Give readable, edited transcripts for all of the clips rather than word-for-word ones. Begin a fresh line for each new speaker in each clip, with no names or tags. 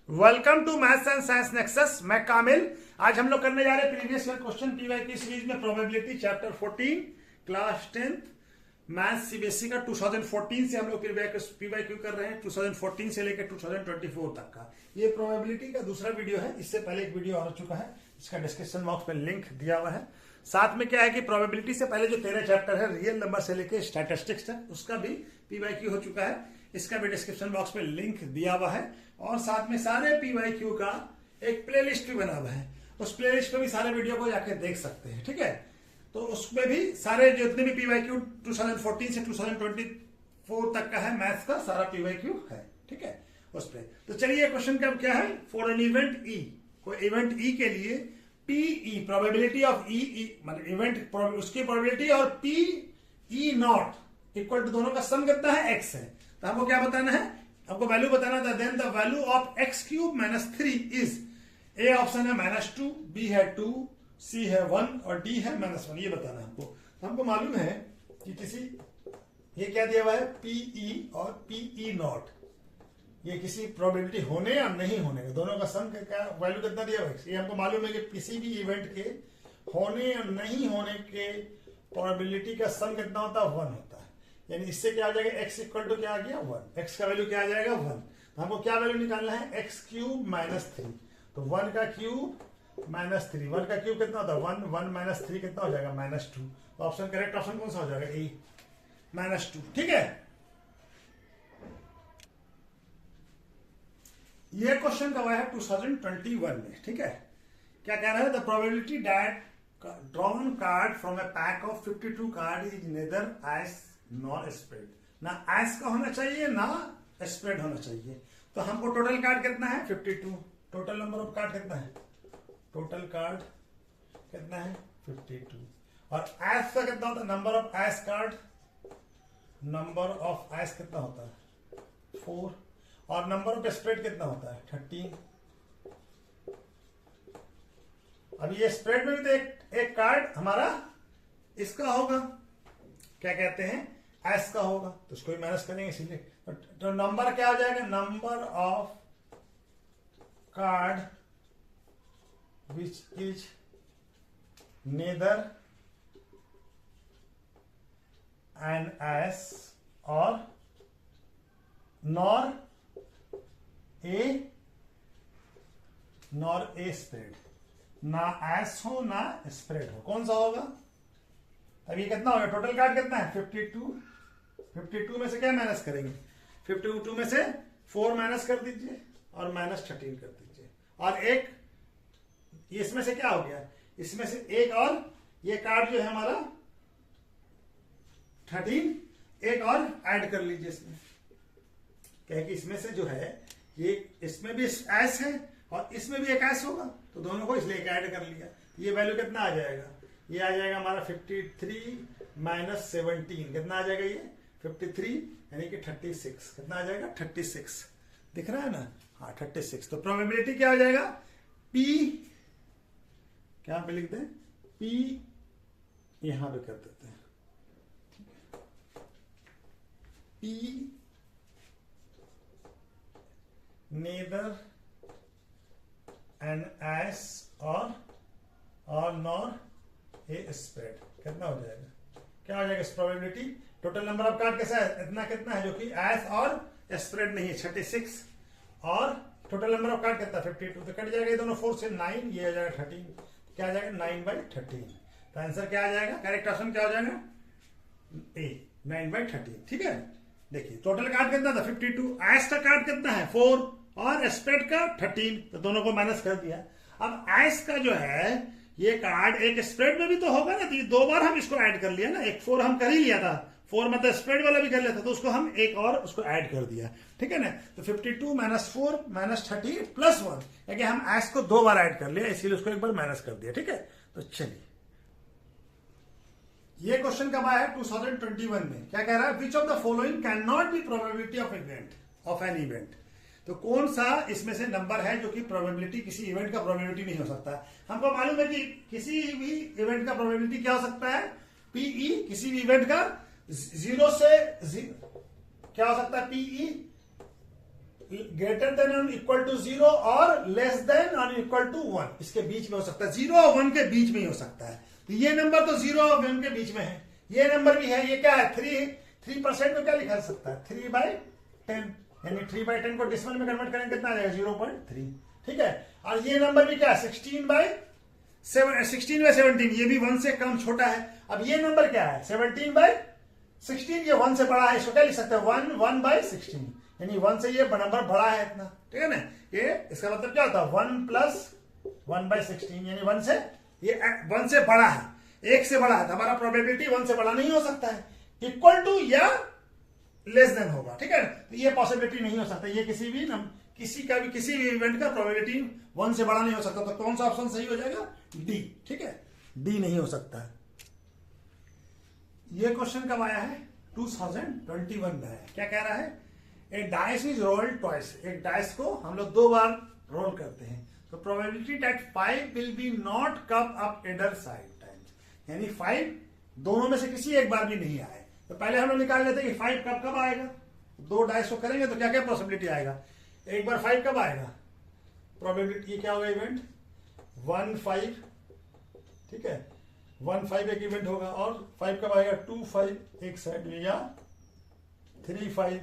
Welcome to Maths and Science Nexus. मैं कामिल। आज हम लोग करने जा रहे हैं previous year question PYQ series में probability chapter 14 class 10th maths CBSE का 2014 से हम लोग पीवाईक्यू कर रहे हैं 2014 से लेकर 2024 तक का। ये प्रोबेबिलिटी का दूसरा वीडियो है। इससे पहले एक वीडियो आ चुका है, इसका डिस्क्रिप्शन बॉक्स में लिंक दिया हुआ है। साथ में क्या है कि प्रोबेबिलिटी से पहले जो 13 चैप्टर है रियल नंबर से लेकर स्टैटिस्टिक्स तक, उसका भी पीवाईक्यू हो चुका है। इसका भी डिस्क्रिप्शन बॉक्स में लिंक दिया हुआ है और साथ में सारे पीवाईक्यू का एक प्लेलिस्ट भी बना हुआ है। उस प्लेलिस्ट पे भी सारे वीडियो को जाके देख सकते हैं, ठीक है। तो उसमें भी सारे जितने भी पीवाईक्यू 2014 से 2024 तक का है मैथ्स का सारा पीवाईक्यू है, ठीक है उस पे। तो चलिए क्वेश्चन का क्या है, फॉर एन इवेंट ई, कोई इवेंट ई के लिए पीई प्रोबेबिलिटी ऑफ ई मतलब इवेंट उसकी प्रोबेबिलिटी और P E not equal to दोनों का सम कितना है, एक्स है। तो हमको क्या बताना है, हमको वैल्यू बताना था। Then the value of x cube minus 3 is, A option है -2, बी है 2, सी है 1 और डी है -1। ये बताना है हमको। तो हमको मालूम है कि किसी, ये क्या दिया हुआ है, पीई और पीई नॉट, ये किसी प्रोबेबिलिटी होने या नहीं होने का दोनों का सम क्या वैल्यू कितना दिया हुआ है। ये हमको मालूम है कि किसी भी इवेंट के होने या नहीं होने के प्रोबेबिलिटी का सम कितना होता है, 1 होता है। यानी इससे क्या आ जाएगा, x इक्वल टू क्या आ गया 1, x का वैल्यू क्या आ जाएगा 1। तो हमको क्या वैल्यू निकालना है, x क्यूब माइनस 3। तो 1 का क्यूब माइनस 3, 1 का क्यूब कितना होता है 1, 1 माइनस 3 कितना हो जाएगा -2। तो ऑप्शन करेक्ट ऑप्शन कौन सा हो जाएगा, ए -2, ठीक है। ये क्वेश्चन का हुआ है 2021 में, ठीक है। क्या कह रहा है, the probability that drawn card from a pack of 52 card is neither ace nor spade, ना एस का होना चाहिए ना स्प्रेड होना चाहिए। तो हमको टोटल कार्ड कितना है 52, टोटल नंबर ऑफ कार्ड कितना है, टोटल कार्ड कितना है 52। और एस का कितना होता है, number of S card, number of S कितना होता है 4 और नंबर ऑफ स्प्रेड कितना होता है 13। अब ये स्प्रेड में भी तो एक कार्ड हमारा इसका होगा, क्या कहते हैं एस का होगा, तो उसको भी माइनस करेंगे इसीलिए। तो नंबर क्या हो जाएगा, number of card which is neither an ace और नॉर ए स्प्रेड, ना एस हो ना स्प्रेड हो, कौन सा होगा। अब ये कितना होगा, टोटल कार्ड कितना है 52, 52 में से क्या माइनस करेंगे, 52 में से 4 माइनस कर दीजिए और -13 कर दीजिए। और एक इसमें से क्या हो गया, इसमें से एक और ये कार्ड जो है हमारा 13 एक और ऐड कर लीजिए इसमें, क्या है कि इसमें से जो है ये इसमें भी एस है और इसमें भी एक एस होगा, तो दोनों को इसलिए ऐड कर लिया। ये वैल्यू कितना आ जाएगा, ये आ जाएगा हमारा 53 माइनस 17 कितना आ जाएगा, ये 53 यानी कि 36 कितना आ जाएगा 36, दिख रहा है ना, हाँ 36। तो प्रोबेबिलिटी क्या हो जाएगा, P क्या पे लिखते हैं, P यहां पे कर देते हैं, P नेदर एन एस और नॉर ए स्प्रेड कितना हो जाएगा, क्या हो जाएगा इस probability. Total number of card कैसा है, इतना कितना है जो कि एस और स्प्रेड नहीं है 36, और टोटल नंबर ऑफ कार्ड कितना 52, तो कट जाएगा ये दोनों 4 से 9, ये आ जाएगा 13, क्या आ जाएगा 9/13। तो आंसर क्या आ जाएगा, करेक्ट ऑप्शन क्या हो जाएगा ए 9/13, ठीक है। देखिए टोटल कार्ड कितना था 52, एस का कार्ड कितना है 4 और स्प्रेड का 13, तो दोनों को माइनस कर दिया। अब एस का जो है ये कार्ड एक स्प्रेड में भी तो होगा ना, तो ये 2 बार हम इसको ऐड कर लिया ना, एक 4 हम कर ही लिया था, 4 मतलब स्प्रेड वाला भी कर लिया था, तो उसको हम एक और उसको ऐड कर दिया, ठीक है ना। तो 52 - 4 - 13 + 1, यानी हम एस को 2 बार ऐड कर लिया, इसीलिए उसको एक बार माइनस कर दिया, ठीक है। तो चलिए ये क्वेश्चन कब आया है 2021 में। क्या कह रहा है, which of the following can not be probability of an event. तो कौन सा इसमें से नंबर है जो कि प्रोबेबिलिटी, किसी इवेंट का प्रोबेबिलिटी नहीं हो सकता। हमको मालूम है कि किसी भी इवेंट का प्रोबेबिलिटी क्या हो सकता है, पीई, किसी भी इवेंट का 0 से क्या हो सकता है, पीई ग्रेटर देन और इक्वल टू 0 और लेस देन और इक्वल टू 1, इसके बीच में हो सकता है, 0 और 1 के बीच में ही हो सकता है। तो ये नंबर तो 0 और 1 के बीच में है, ये नंबर भी है, ये क्या है 3% में क्या लिखा सकता है 3/10, यानी 3/10 को डेसिमल में कन्वर्ट करेंगे कितना आ जाएगा 0.3, ठीक है। और ये नंबर भी क्या है 16/17, ये भी 1 से कम छोटा है। अब ये नंबर क्या है 17/16, ये 1 से बड़ा है, इसको क्या लिख सकते हैं 1/16, यानी 1 से ये नंबर बड़ा है इतना, ठीक है ना। ये इसका मतलब क्या होता है 1 + 1/16, यानी 1 से ये 1 से बड़ा है, 1 से बड़ा है, तो हमारा प्रोबेबिलिटी 1 से बड़ा नहीं हो सकता है, इक्वल टू या लेस देन होगा, ठीक है। तो ये पॉसिबिलिटी नहीं हो सकता, ये किसी भी इवेंट का प्रोबेबिलिटी 1 से बड़ा नहीं हो सकता। तो कौन सा ऑप्शन सही हो जाएगा डी, ठीक है, डी नहीं हो सकता है। ये क्वेश्चन कब आया है 2021 में है। क्या कह रहा है ए डाइस इज रोल्ड ट्वाइस, एक डाइस को हम लोग 2 बार रोल करते हैं, तो probability that 5 will be not come up either side times, यानी 5 दोनों में से किसी एक बार भी नहीं आए। तो पहले हम लोग निकाल लेते हैं कि 5 कब आएगा, 2 डाइस को करेंगे तो क्या क्या पॉसिबिलिटी आएगा। एक बार 5 कब आएगा, प्रोबेबिलिटी ये क्या होगा इवेंट 1-5, ठीक है, 1-5 एक इवेंट होगा, और 5 कब आएगा 2-5 एक साइड में, या 3-5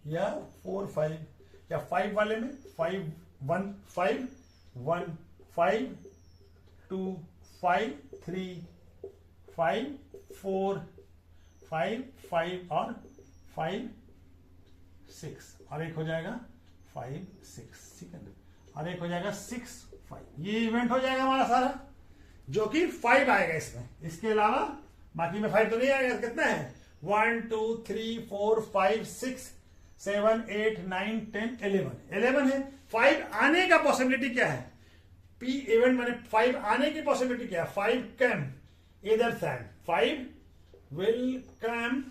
या 4-5, या 5 वाले में 5-1-5, 1-5, 2-5, 3-5, 4-5 और 5-6, और एक हो जाएगा 5-6, ठीक है ना, और एक हो जाएगा 6-5। ये इवेंट हो जाएगा हमारा सारा, जो कि 5 आएगा इसमें, इसके अलावा बाकी में 5 तो नहीं आएगा। कितना है 1 2 3 4 5 6 7 8 9 10 11 है। 5 आने का पॉसिबिलिटी क्या है, पी इवेंट मैंने 5 आने की पॉसिबिलिटी क्या है, 5 कम इधर सैम, 5 विल कम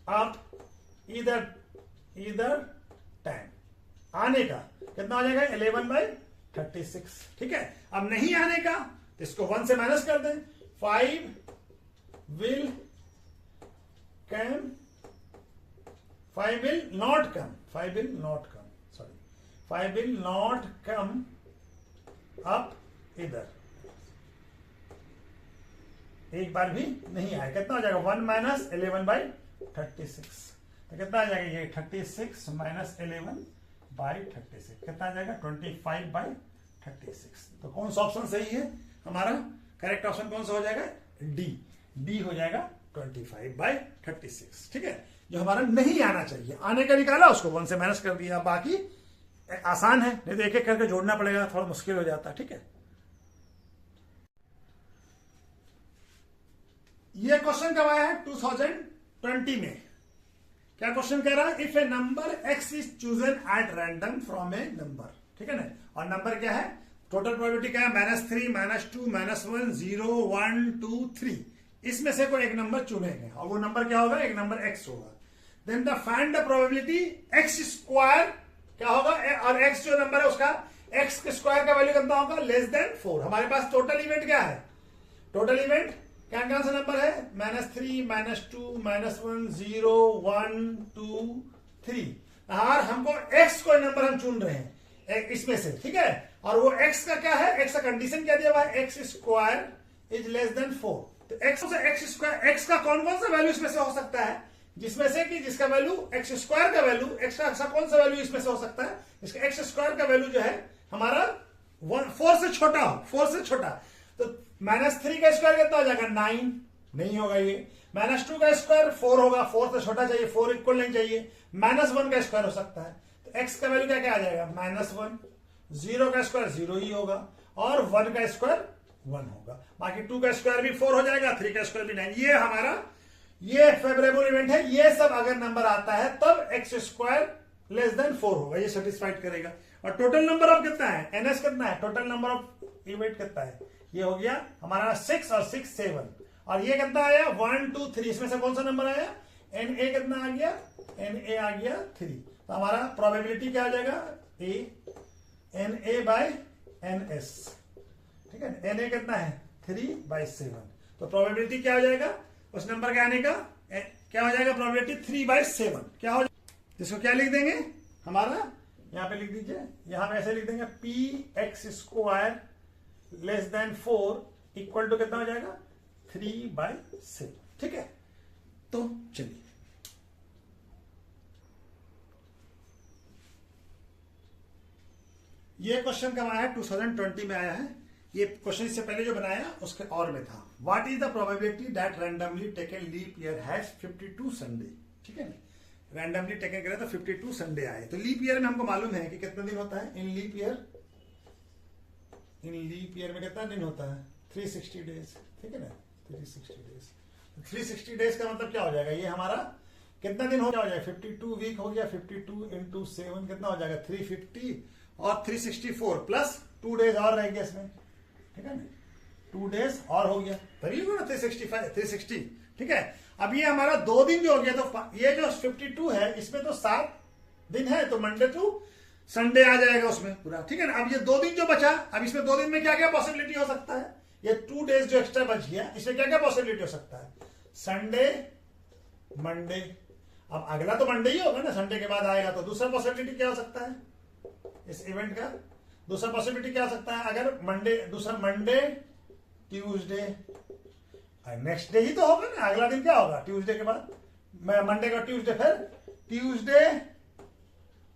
अप इधर 10, आने का कितना हो जाएगा 11/36, ठीक है। अब नहीं आने का तो इसको 1 से माइनस कर दें, 5 will come, 5 will not come, 5 will not come, sorry, 5 will not come up इधर, एक बार भी नहीं आया। कितना हो जाएगा 1 - 11/36, तो कितना आ जाएगा ये 36 - 11/36, कितना आ जाएगा 25/36। तो कौन सा ऑप्शन सही है हमारा, करेक्ट ऑप्शन कौन सा हो जाएगा डी हो जाएगा 25/36, ठीक है। जो हमारा नहीं आना चाहिए, आने का निकाला उसको 1 से माइनस कर दिया, बाकी आसान है, नहीं तो एक एक करके जोड़ना पड़ेगा, थोड़ा मुश्किल हो जाता है, ठीक है। ये क्वेश्चन कब आया है 2020 में। क्या क्वेश्चन कह रहा है, if A number x is chosen at random from A number, ठीक है ना, और नंबर क्या है, टोटल प्रोबेबिलिटी क्या है -3 -2 -1 0 1 2 3, इसमें से कोई एक नंबर चुनेंगे, और वो नंबर क्या होगा, एक नंबर एक्स होगा। Then the find the probability x square क्या होगा, और एक्स जो नंबर है उसका एक्स के स्क्वायर का वैल्यू कितना होगा <4। हमारे पास टोटल इवेंट क्या है, टोटल इवेंट क्या सा नंबर है -3 -2 -1 0 1 2 3, और हमको एक्स कोई नंबर हम चुन रहे हैं इसमें से, ठीक है। और वो एक्स का क्या है, एक्स का कंडीशन क्या दिया हुआ है, एक्स स्क्वायर इज <4। तो एक्स स्क्वायर, एक्स का कौन कौन सा वैल्यू इसमें से हो सकता है, जिसमें से कि जिसका वैल्यू एक्स स्क्वायर का वैल्यू, एक्स का कौन सा वैल्यू इसमें से हो सकता है, इसका एक्स स्क्वायर का वैल्यू जो है हमारा 4 से छोटा हो, 4 से छोटा। तो -3 का स्क्वायर कितना हो जाएगा 9, नहीं होगा ये। -2 का स्क्वायर 4 होगा, 4 से छोटा चाहिए, 4 इक्वल नहीं चाहिए। -1 का स्क्वायर हो सकता है, तो एक्स का वैल्यू क्या क्या आ जाएगा -1, 0 का स्क्वायर 0 ही होगा, और 1 का स्क्वायर 1 होगा, बाकी 2 का स्क्वायर भी 4 हो जाएगा, 3 का स्क्वायर भी 9। ये हमारा ये फेवरेबल इवेंट है, ये सब अगर नंबर आता है तब एक्स स्क्वायर <4 होगा, ये सेटिस्फाइड करेगा। और टोटल नंबर ऑफ कितना है, एनएस कितना है, टोटल नंबर ऑफ इवेंट कितना है, ये हो गया हमारा 6 और 6 7, और ये कितना आया 1 2 3, इसमें से कौन सा नंबर आया, एन ए कितना आ गया, एन ए आ गया 3। तो हमारा प्रोबेबिलिटी क्या आ जाएगा, A N A by N S, ठीक है। एन ए कितना है 3/7, तो प्रोबेबिलिटी क्या हो जाएगा उस नंबर के आने का, क्या हो जाएगा प्रोबेबिलिटी 3/7, क्या हो जिसको क्या लिख देंगे हमारा, यहां पे लिख दीजिए, यहां पे ऐसे लिख देंगे P x square less than 4 equal to कितना हो जाएगा 3/6। ठीक है, तो चलिए ये क्वेश्चन कब आया है, 2020 में आया है। ये क्वेश्चन इससे पहले जो बनाया उसके और में था। What is the probability that randomly taken leap year has 52 Sunday. ठीक है ना, रैंडमली टेकन करे तो 52 संडे आए। तो लीप ईयर में हमको मालूम है कि कितना दिन होता है इन लीप ईयर। इन लीप ईयर में कितना दिन होता है 360 डेज। ठीक है ना, 360 डेज। 360 डेज का मतलब क्या हो जाएगा, ये हमारा कितना दिन हो जाएगा 52 वीक हो गया। 52 इंटू 7 कितना हो जाएगा 350 और 364 प्लस 2 डेज और रह गया इसमें। ठीक है ना, 2 डेज और हो गया, तभी ना 365 360। ठीक है, अब ये हमारा 2 दिन जो हो गया, तो ये जो 52 है इसमें तो 7 दिन है, तो मंडे टू संडे आ जाएगा उसमें पूरा। ठीक है ना, अब ये 2 दिन जो बचा, अब इसमें 2 दिन में क्या क्या पॉसिबिलिटी हो सकता है, ये 2 डेज जो एक्स्ट्रा बच गया इसमें क्या क्या पॉसिबिलिटी हो सकता है, संडे मंडे। अब अगला तो मंडे ही होगा ना, संडे के बाद आएगा, तो दूसरा पॉसिबिलिटी क्या हो सकता है इस इवेंट का, दूसरा पॉसिबिलिटी क्या हो सकता है, अगर मंडे, दूसरा मंडे ट्यूसडे, नेक्स्ट डे ही तो होगा ना, अगला दिन क्या होगा ट्यूसडे के बाद, मंडे का ट्यूसडे, फिर ट्यूसडे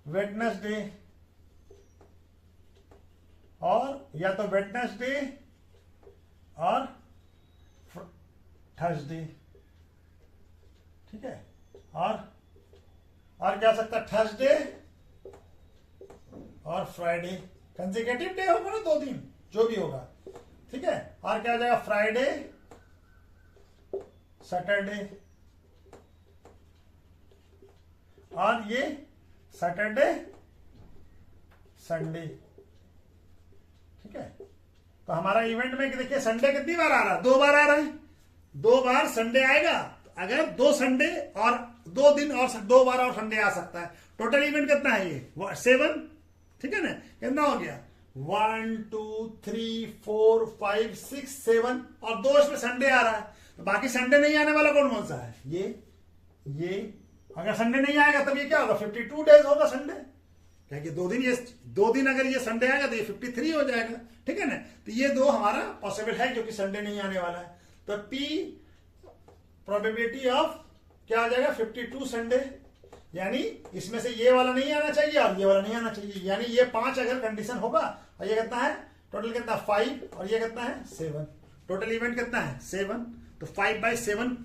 वेडनेसडे, और या तो वेडनेसडे और थर्सडे। ठीक है, और क्या हो सकता है थर्सडे और फ्राइडे, कंसेक्यूटिव डे होगा ना 2 दिन जो भी होगा। ठीक है, और क्या हो जाएगा फ्राइडे सैटरडे, और ये सैटरडे संडे। ठीक है, तो हमारा इवेंट में देखिए संडे कितनी बार आ रहा है, 2 बार आ रहा है, 2 बार संडे आएगा। अगर 2 संडे और 2 दिन और 2 बार और संडे आ सकता है। टोटल इवेंट कितना है ये 7। ठीक है ना, कितना हो गया 1 2 3 4 5 6 7, और 2 इसमें संडे आ रहा है, तो बाकी संडे नहीं आने वाला कौन कौन सा है, ये अगर संडे नहीं आएगा तब ये क्या होगा 52 डेज होगा संडे, क्या कि 2 दिन, ये 2 दिन अगर ये संडे आएगा तो ये 53 हो जाएगा। ठीक है ना, तो ये 2 हमारा पॉसिबल है जो कि संडे नहीं आने वाला है। तो पी प्रोबेबिलिटी ऑफ क्या आ जाएगा 52 संडे, यानी इसमें से ये वाला नहीं आना चाहिए और ये वाला नहीं आना चाहिए, यानी ये 5 अगर कंडीशन होगा, और ये कितना है टोटल, कितना 5, और ये कितना है 7, टोटल इवेंट कितना है 7, तो 5/7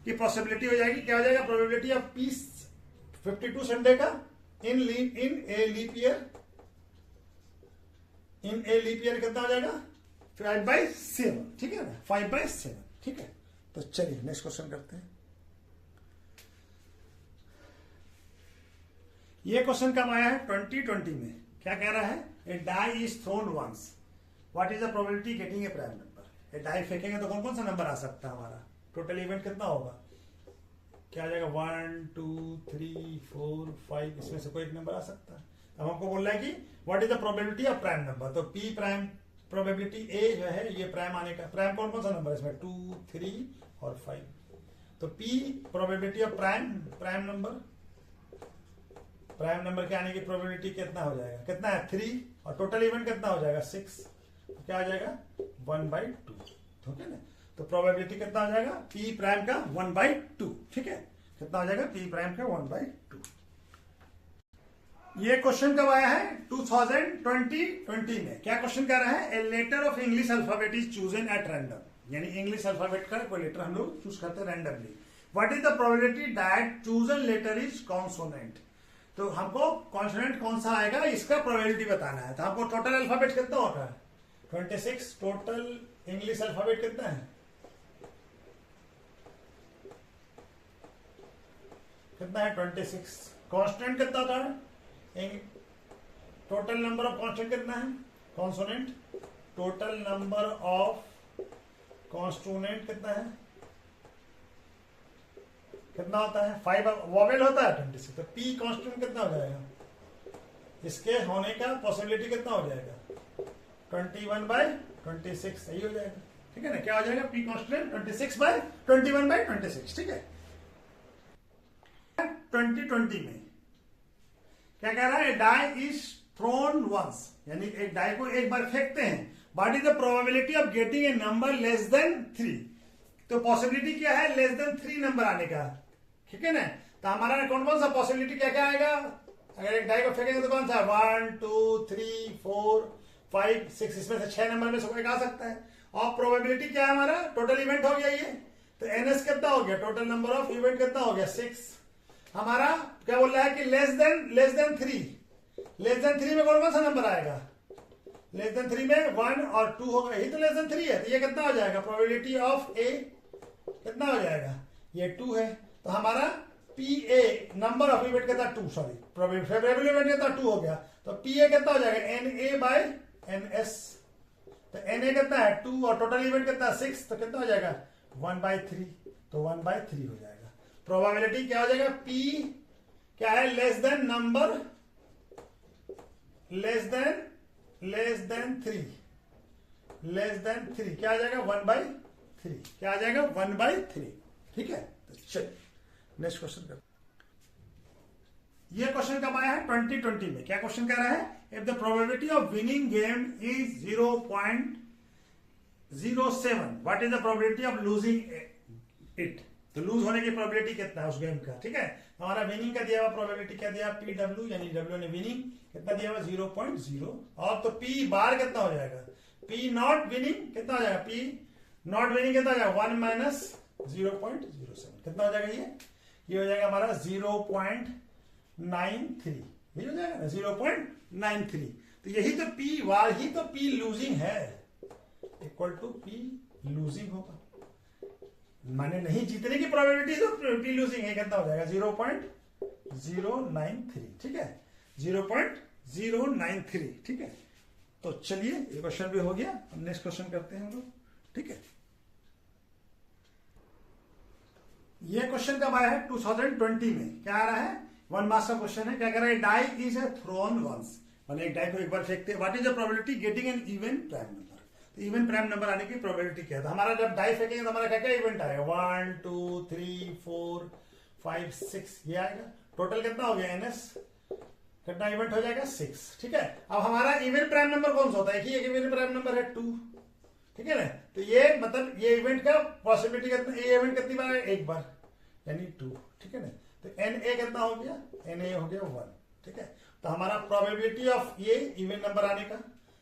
की पॉसिबिलिटी हो जाएगी। क्या हो जाएगा प्रोबेबिलिटी ऑफ पी 52 संडे का in a leap year, in a leap year कितना हो जाएगा 5/7। ठीक है ना, 5/7। ठीक है, तो चलिए नेक्स्ट क्वेश्चन करते हैं। ये क्वेश्चन कब आया है 2020 में। क्या कह रहा है, a die is thrown once, what is the probability getting a prime number. A die फेंकेंगे तो कौन कौन सा नंबर आ सकता है हमारा, टोटल इवेंट कितना होगा, क्या आ जाएगा 1 2 3 4 5, इसमें से कोई एक नंबर आ सकता है। अब हमको बोल रहा है कि what is the probability of prime number, तो पी प्राइम प्रोबेबिलिटी ए जो है ये प्राइम आने का, प्राइम कौन कौन सा नंबर है इसमें 2 3 और 5, तो P probability of prime number, prime number के आने की प्रोबेबिलिटी कितना हो जाएगा, कितना है 3, और टोटल इवेंट कितना हो जाएगा 6, तो क्या आ जाएगा 1/2। ठीक है ना, तो प्रोबेबिलिटी कितना हो जाएगा पी प्राइम का 1/2। ठीक है, कितना हो जाएगा पी प्राइम का 1/2। ये क्वेश्चन कब आया है 2020 में। क्या क्वेश्चन कह रहा है, a letter of English alphabet is chosen at random, यानी इंग्लिश अल्फाबेट का कोई लेटर हम लोग चूज करते हैं randomly. What is the probability that chosen letter is consonant, तो हमको कॉन्सोनेंट कौन सा आएगा इसका प्रोबेबिलिटी बताना है। तो हमको टोटल अल्फाबेट कितना होता है 26, टोटल इंग्लिश अल्फाबेट कितना है, कितना है 26, कॉन्स्टेंट कितना होता है, टोटल नंबर ऑफ कॉन्स्टेंट कितना है, कॉन्सोनेंट, टोटल नंबर ऑफ कॉन्स्टोनेंट कितना है, कितना होता है 5 वॉवेल होता है 26, तो पी कॉन्स्टेंट कितना हो जाएगा, इसके होने का पॉसिबिलिटी कितना हो जाएगा 21/26, सही हो जाएगा। ठीक है ना, क्या हो जाएगा पी कॉन्स्टेंट 26/21/26। ठीक है, 2020 में क्या कह रहा है, डाई इज थ्रोन वंस, यानी एक डाई को एक बार फेंकते हैं, what is the probability of getting a number less than 3। तो पॉसिबिलिटी क्या है, लेस देन 3 नंबर आने का, ठीक है ना। तो हमारा कौन कौन सा पॉसिबिलिटी क्या क्या आएगा, अगर एक डाई को फेंकेंगे तो कौन सा, 1 2 3 4 5 6, इसमें से 6 नंबर में से कोई आ सकता है। और प्रोबेबिलिटी क्या है हमारा, टोटल इवेंट हो गया ये, तो एनएस कितना हो गया, टोटल नंबर ऑफ इवेंट कितना हो गया, 6। हमारा क्या बोल रहा है कि लेस देन 3, लेस देन 3 में कौन कौन सा नंबर आएगा, लेस देन 3 में 1 और 2 होगा, यही तो लेस देन 3 है, तो ये कितना हो जाएगा, प्रोबेबिलिटी ऑफ ए कितना हो जाएगा, ये 2 है। तो हमारा P A number of event कितना 2, सॉरी फेवरेबल इवेंट कितना 2 हो गया, तो पी ए कितना हो जाएगा, n A by N S, तो एन ए कितना है 2 और टोटल इवेंट कितना 6, तो कितना हो जाएगा 1/3, तो 1/3 हो जाएगा। प्रोबेबिलिटी क्या हो जाएगा, पी क्या है, less than number, less than 3 क्या आ जाएगा 1/3, क्या आ जाएगा 1/3, ठीक है। तो चलिए नेक्स्ट क्वेश्चन कर, ये क्वेश्चन कब आया है 2020 में, क्या क्वेश्चन कह रहा है, if the probability of winning game is 0.07, what is the probability of losing it, तो लूज होने की प्रोबेबिलिटी कितना है उस गेम का, ठीक है। हमारा विनिंग का दिया हुआ प्रोबेबिलिटी क्या दिया, पी डब्ल्यू, यानी डब्ल्यू ने विनिंग कितना दिया हुआ 0.0, और तो पी बार कितना हो जाएगा, पी नॉट विनिंग कितना हो जाएगा, पी नॉट विनिंग कितना हो जाएगा 1 माइनस 0.07, कितना हो जाएगा ये हो जाएगा हमारा 0.93, ये हो जाएगा 0.93, तो यही तो पी वार ही तो पी लूजिंग है, इक्वल टू पी लूजिंग होगा, माने नहीं जीतने की प्रोबेबिलिटी तो पी लूजिंग है, कितना हो जाएगा 0.093, ठीक है 0.093, ठीक है। तो चलिए ये क्वेश्चन भी हो गया, हम नेक्स्ट क्वेश्चन करते हैं हम लोग, ठीक है। ये क्वेश्चन कब आया है 2020 में, क्या आ रहा है 1 मार्क्स का क्वेश्चन है, क्या कह रहा है, die is a thrown once, माने एक डाई को एक बार फेंकते हैं, what is the probability getting an even prime number, तो इवन प्राइम नंबर आने की प्रोबेबिलिटी क्या है, तो हमारा जब डाई फेंकेंगे तो हमारा क्या क्या इवेंट आएगा, 1 2 3 4 5 6, ये आएगा, टोटल कितना हो गया एनएस, कितना इवेंट हो जाएगा 6, ठीक है। अब हमारा इवन प्राइम नंबर कौन सा होता है, एक इवन प्राइम नंबर है 2, ठीक है ना, तो ये मतलब ये इवेंट का पॉसिबिलिटी कितना, ये इवेंट कितनी बार है, एक बार, यानी 2, ठीक है ना। तो एन ए कितना हो गया, एन ए हो गया 1, ठीक है। तो हमारा प्रोबेबिलिटी ऑफ ये इवन नंबर आने का,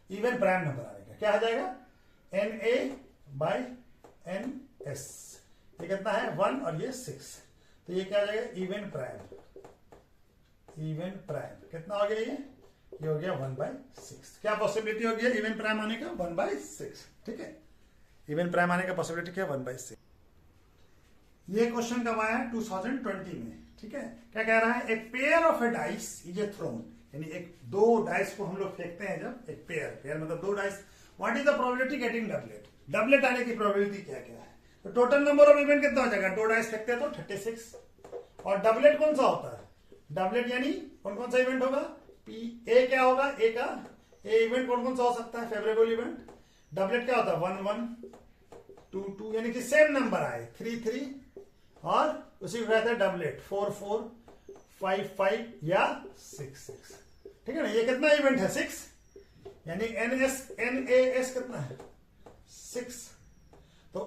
इवन प्राइम नंबर आने का क्या आ जाएगा, n A by n S, ये कितना है 1 और ये 6, तो ये क्या आ जाएगा इवन प्राइम कितना हो गया, ये हो गया 1/6, क्या पॉसिबिलिटी हो गया इवन प्राइम आने का 1/6, ठीक है। इवन प्राइम आने का पॉसिबिलिटी क्या 1/6। ये क्वेश्चन कब आया है 2020 में, ठीक है। क्या कह रहा है, एक pair of a dice is a thrown, यानी एक दो डाइस को हम लोग फेंकते हैं, जब एक पेयर मतलब दो dice, what is the probability getting doublet आने की प्रोबेबिलिटी क्या क्या है, तो टोटल नंबर ऑफ इवेंट कितना हो जाएगा, 2 डाइस फेंकते हैं तो 36, और डबलेट कौन सा होता है, डबलेट यानी कौन सा इवेंट होगा, पी ए क्या होगा, ए का ए इवेंट कौन सा हो सकता है, फेवरेबल इवेंट, डबलेट क्या होता है 1 1 2 2, यानी कि सेम नंबर आए 3 3, और उसी को कहते हैं डबलेट 4 4 5 5 या 6 6, ठीक है ना। ये कितना इवेंट है 6, यानी एन ए एस कितना है 6, तो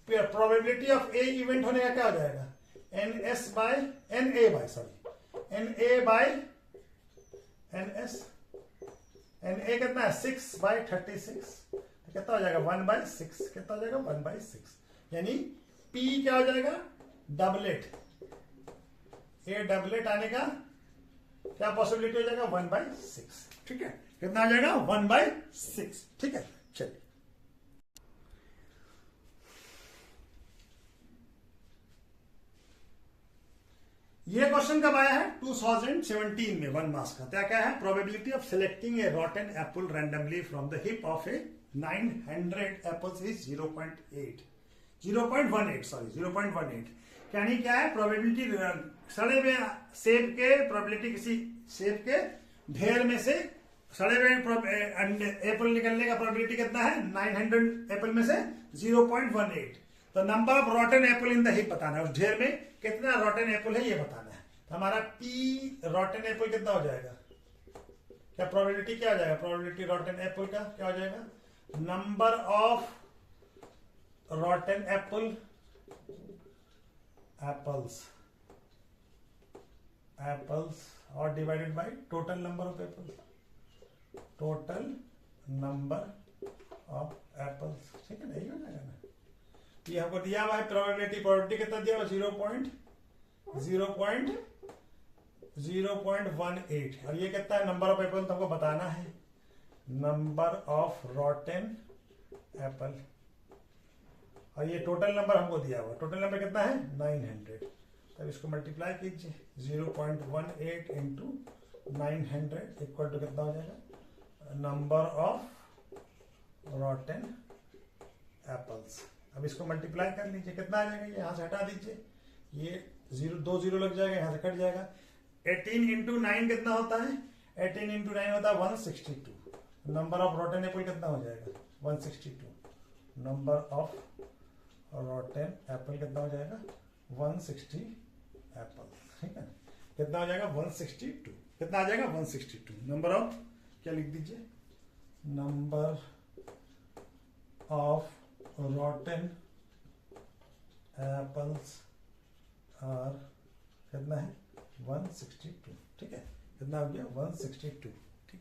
प्रोबेबिलिटी ऑफ ए इवेंट होने का क्या हो जाएगा, n S by n A by sorry n A by N S, n A कितना है 6/36, तो कितना हो जाएगा 1/6, कितना हो जाएगा 1/6, यानी पी क्या हो जाएगा डबलेट, ए डबलेट आने का क्या पॉसिबिलिटी हो जाएगा 1/6, ठीक है, कितना आ जाएगा 1/6, ठीक है। चलिए ये क्वेश्चन कब आया है 2017 में 1 मार्क्स का, क्या है, probability of selecting A रॉटन Apple randomly from the hip of A 900 apples is 0.18, यानी क्या है, प्रोबेबिलिटी सड़े हुए सेब के प्रोबेबिलिटी, किसी सेब के ढेर में से सड़े हुए एप्पल निकलने का प्रोबेबिलिटी कितना है, 900 एप्पल में से 0.18, तो number of रॉटन apple in the hip बताना है, उस ढेर में कितना रॉटन एप्पल है ये बताना है। तो हमारा पी रॉटन एप्पल कितना हो जाएगा, क्या प्रोबेबिलिटी क्या हो जाएगा, प्रोबेबिलिटी रॉटन एप्पल का क्या हो जाएगा, नंबर ऑफ रॉटन एप्पल्स और divided by total number of apples, total number of apples, ठीक है ना, यही हो जाएगा ना। ये हमको दिया हुआ है प्रोबेबिलिटी कितना दिया हुआ, 0.018 और ये कितना है नंबर ऑफ एप्पल, तो हमको बताना है नंबर ऑफ रॉटन एप्पल, और ये टोटल नंबर हमको दिया हुआ, टोटल नंबर कितना है 900, तब इसको मल्टीप्लाई कीजिए 0.18 इंटू 900 इक्वल टू कितना हो जाएगा, नंबर ऑफ रॉटन एप्पल्स। अब इसको मल्टीप्लाई कर लीजिए, कितना आ जाएगा, ये यहाँ से हटा दीजिए, ये 2 0 लग जाएगा, यहाँ से कट जाएगा। 18 इंटू 9 कितना होता है, 18 इंटू 9 होता है 162, नंबर ऑफ रॉटन एप्पल कितना हो जाएगा 162, नंबर ऑफ रॉटन एप्पल कितना हो जाएगा 160 एप्पल, ठीक है, कितना हो जाएगा 162, कितना आ जाएगा 162, नंबर ऑफ क्या लिख दीजिए, number of rotten apples are कितना है 162, ठीक है, कितना हो गया 162, ठीक है।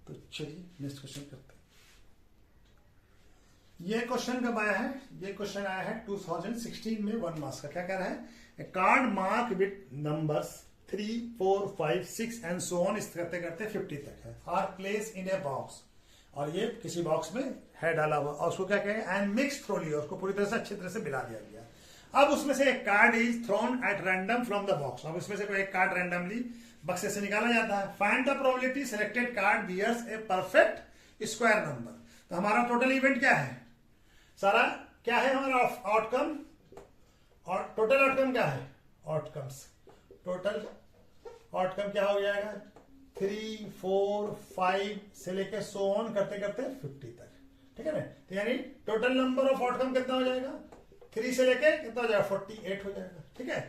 तो चलिए नेक्स्ट क्वेश्चन करते हैं। ये क्वेश्चन कब आया है, ये क्वेश्चन आया है 2016 में 1 मार्क्स का। क्या कह रहा है, a card mark with numbers 3 4 5 6 and so on, इस करते करते 50 तक है, are place in a box, और ये किसी बॉक्स में है डाला हुआ, और उसको क्या कहेंगे एंड मिक्स थ्रो लिया, उसको पूरी तरह से अच्छी तरह से मिला दिया गया। अब उसमें से एक card is throne at random from the box, अब उसमें से कोई एक कार्ड रैंडमली बक्से से निकाला जाता है। Find the probability selected card bears a perfect square number. तो हमारा टोटल इवेंट क्या है, सारा क्या है हमारा आउटकम, और टोटल आउटकम क्या है, आउटकम्स, टोटल आउटकम क्या हो जाएगा 3 4 5 से लेके सो ऑन करते करते 50 तक, ठीक है ना। तो यानी टोटल नंबर ऑफ आउटकम कितना हो जाएगा, 3 से लेके कितना हो जाएगा 48 हो जाएगा, ठीक है।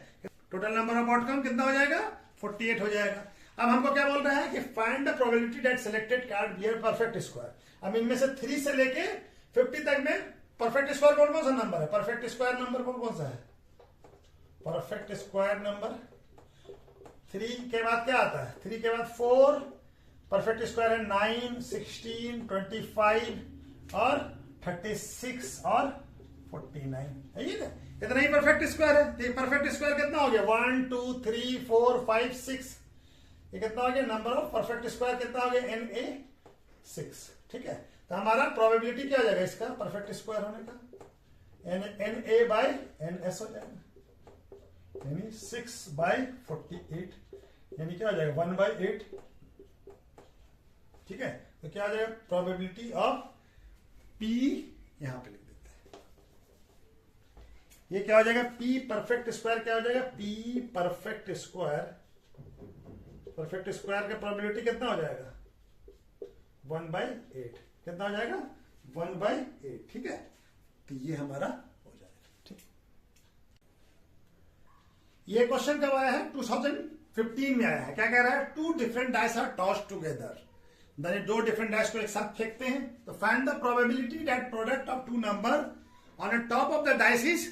टोटल नंबर ऑफ आउटकम कितना हो जाएगा 48 हो जाएगा। अब हमको क्या बोल रहा है कि find the probability that selected card bear perfect square. अब इनमें से 3 से लेके 50 तक में परफेक्ट स्क्वायर कौन कौन सा नंबर है, परफेक्ट स्क्वायर नंबर कौन कौन सा है, परफेक्ट स्क्वायर नंबर 3 के बाद क्या आता है, 3 के बाद 4, परफेक्ट स्क्वायर है 9 16 25 और 36 और 49 है, ये ना, इतना ही परफेक्ट स्क्वायर है। तो परफेक्ट स्क्वायर कितना हो गया 1 2 3 4 5 6, ये कितना हो गया नंबर ऑफ परफेक्ट स्क्वायर कितना हो गया Na 6, ठीक है। तो हमारा प्रोबेबिलिटी क्या हो जाएगा इसका परफेक्ट स्क्वायर होने का, Na बाय NS हो जाएगा, यानी 6/48, यानी क्या हो जाएगा 1/8, ठीक है। तो क्या हो जाएगा प्रोबेबिलिटी ऑफ P, यहां पे लिख देते हैं, ये क्या हो जाएगा P परफेक्ट स्क्वायर, क्या हो जाएगा P perfect square, perfect square का प्रोबेबिलिटी कितना हो जाएगा 1/8, कितना हो जाएगा 1/8, ठीक है। तो ये हमारा हो जाएगा, ठीक। ये क्वेश्चन कब आया है 2015 में आया है। क्या कह रहा है, 2 different dice are tossed together, यानी 2 डिफरेंट डाइस को एक साथ फेंकते हैं। तो find the probability that product of 2 number on the top of the dice is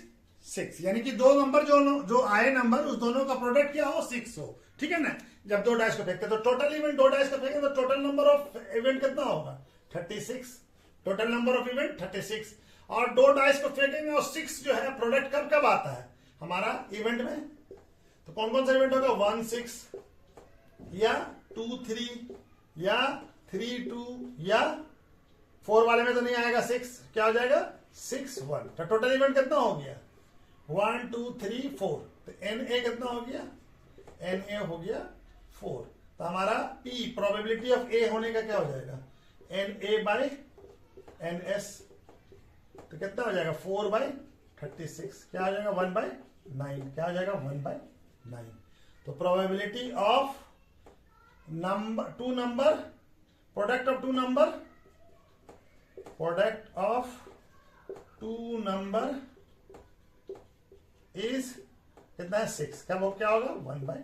6, यानी कि 2 नंबर जो आए नंबर उस दोनों का प्रोडक्ट क्या हो 6 हो, ठीक है ना। जब 2 डाइस को फेंकते हैं तो टोटल इवेंट 2 डाइस को फेंकें तो टोटल नंबर ऑफ इवेंट कितना होगा 36, टोटल नंबर ऑफ इवेंट 36, और 2 डाइस को फेंकेंगे और 6 जो है प्रोडक्ट कब कब आता है हमारा इवेंट में, तो कौन कौन सा इवेंट होगा 1 6 या 2 3 या 3 2 या 4 वाले में तो नहीं आएगा 6, क्या हो जाएगा 6 1, तो टोटल इवेंट कितना हो गया 1 2 3 4, तो Na कितना हो गया, Na हो गया 4। तो हमारा P प्रोबेबिलिटी ऑफ A होने का क्या हो जाएगा Na/NS, तो कितना हो जाएगा 4/36, क्या हो जाएगा 1/9, क्या हो जाएगा 1/9। तो probability of number 2 number, product of 2 number, product of 2 number is कितना है 6, क्या होगा 1/9,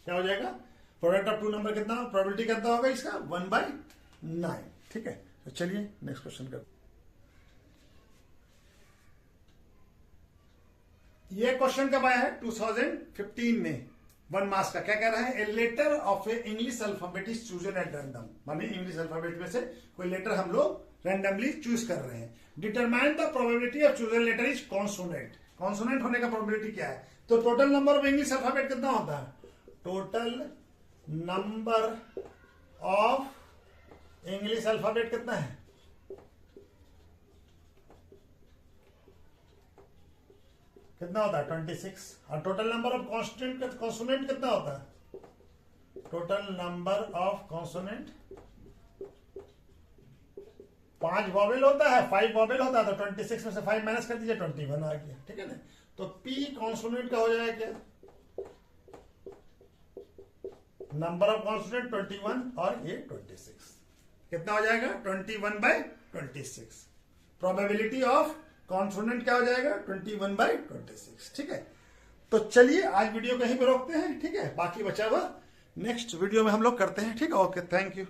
क्या हो जाएगा, प्रोडक्ट ऑफ टू नंबर कितना, प्रोबेबिलिटी कितना होगा इसका 1/9। ठीक है, तो चलिए नेक्स्ट क्वेश्चन करते। ये क्वेश्चन कब आया है, 2015 में, 1 मार्क्स का। क्या कह रहा है, a letter of a English alphabet is chosen at random, माने इंग्लिश अल्फाबेट में से कोई लेटर हम लोग रैंडमली चूज कर रहे हैं। Determine the probability of chosen letter is consonant, consonant होने का प्रोबेबिलिटी क्या है, तो total number of English alphabet कितना होता है, total number of English alphabet कितना है, कितना होता है 26, और टोटल नंबर ऑफ कॉन्सोनेंट कितना होता है, total number of consonant 5 vowel होता है, 5 वॉवेल होता है, तो 26 में से 5 माइनस कर दीजिए, 21 आ गया। ठीक है ना, तो पी कॉन्सोनेंट का हो जाएगा क्या, नंबर ऑफ कॉन्सोनेंट 21 और ये 26, कितना हो जाएगा 21/26। प्रोबेबिलिटी ऑफ कॉन्सोनेंट क्या हो जाएगा 21/26। ठीक है, तो चलिए आज वीडियो कहीं पे रोकते हैं। ठीक है, बाकी बचा हुआ नेक्स्ट वीडियो में हम लोग करते हैं। ठीक है, ओके, थैंक यू।